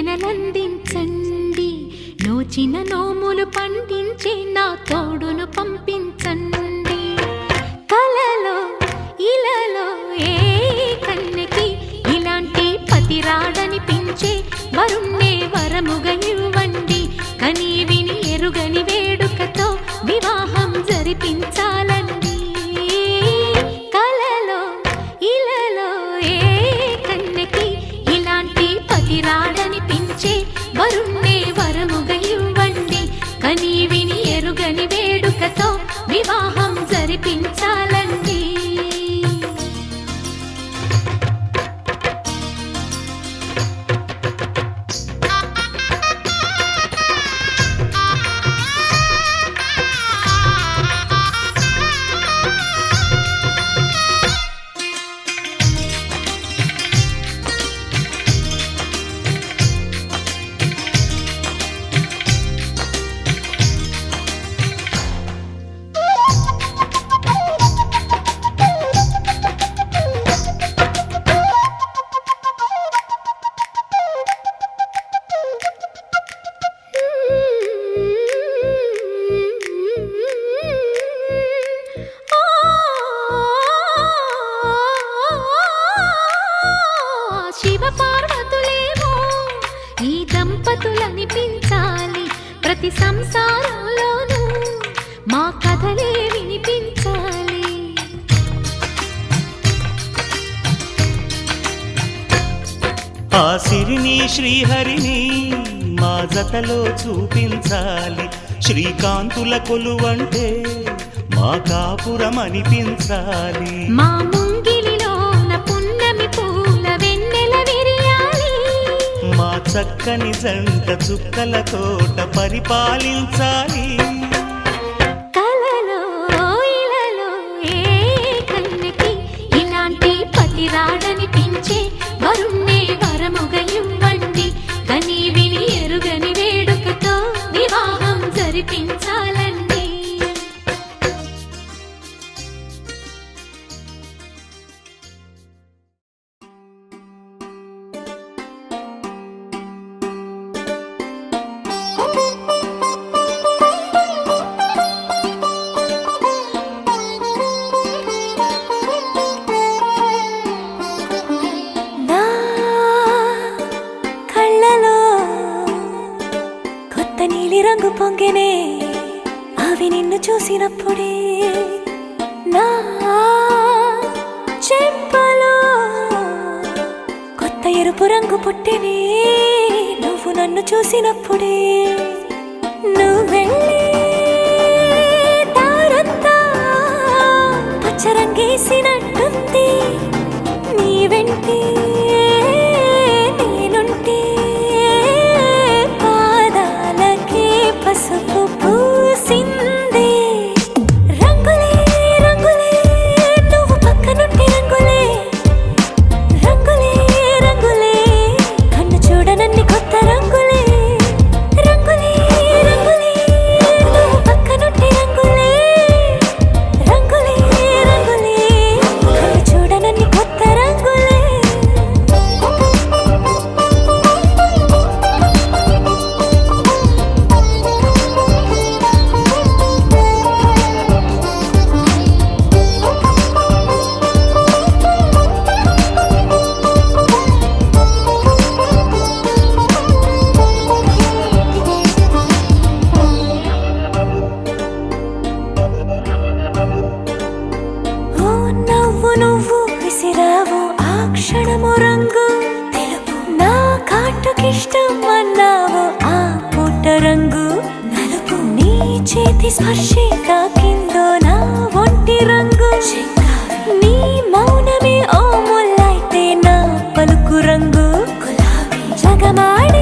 దీవెనలందించండి, నోచిన నోములు పండించే నా తోడును పంపించండి. కలలో ఇలలో ఏ కన్నెకి ఇలాంటి పతి రాడనిపించే వరుణ్ణే వరముగా ఇవ్వండి. కని విని ఎరుగని వేడుకతో వివాహం జరిపించాలండి. కలలో ఇలలో ఏ కన్నెకి ఇలాంటి పతి రాడనిపించే వరుణ్ణే వరముగా ఇవ్వండి. కని విని ఎరుగని వేడుకతో వివాహం జరిపించాలండి. శివపార్వతులేమో ఈ దంపతులనిపించాలి, ప్రతి సంసారంలోనూ మా కథలే వినిపించాలి. ఆ సిరిని శ్రీహరిని మా జతలో చూపించాలి. శ్రీకాంతుల కొలువంటే మా కాపురం అనిపించాలి. మా ముంగిలిలోన పున్నమి పూల వెన్నెల విరియాలి. మా చక్కని జంట చుక్కల తోట పరిపాలించాలి. కలలో ఇలలో ఏ కన్నెకి ఇలాంటి పతి రాడనిపించే వరుణ్ణే వరముగా ఇవ్వండి. కని విని ఎరుగని వేడుకతో వివాహం జరిపించాలండి. నా కళ్ళలో కొత్త నీలి రంగు పొంగెనే, అవి నిన్ను చూసినప్పుడే. నా చెంపలో కొత్త ఎరుపు రంగు పుట్టెనే, నువ్వు నన్ను చూసినప్పుడే. నువ్వెళ్ళే దారంతా పచ్చరంగేసినట్టుంది, నీ వెంటే నేనుంటే పాదాలకే పసుపు పూసిందే. రంగులే రంగులే నువ్వు పక్కనుంటే రంగులే, రంగులే రంగులే కన్ను చూడనన్ని కొత్త రంగులే. రంగులే రంగులే నువ్వు పక్కనుంటే రంగులే, రంగులే రంగులే కన్ను చూడనన్ని కొత్త రంగులే. ఓ నవ్వు నువ్వు విసిరావు ఆ క్షణము రంగు తెలుపు, నా కాటుకిష్టం అన్నావు ఆ పుట్ట రంగు నలుపు. నీ చేతి స్పర్శే తాకిందో నా ఒంటి రంగు, నీ మౌనమే ఓ ముల్లైతే నా పలుకు రంగు గులాబీ. జగమాడే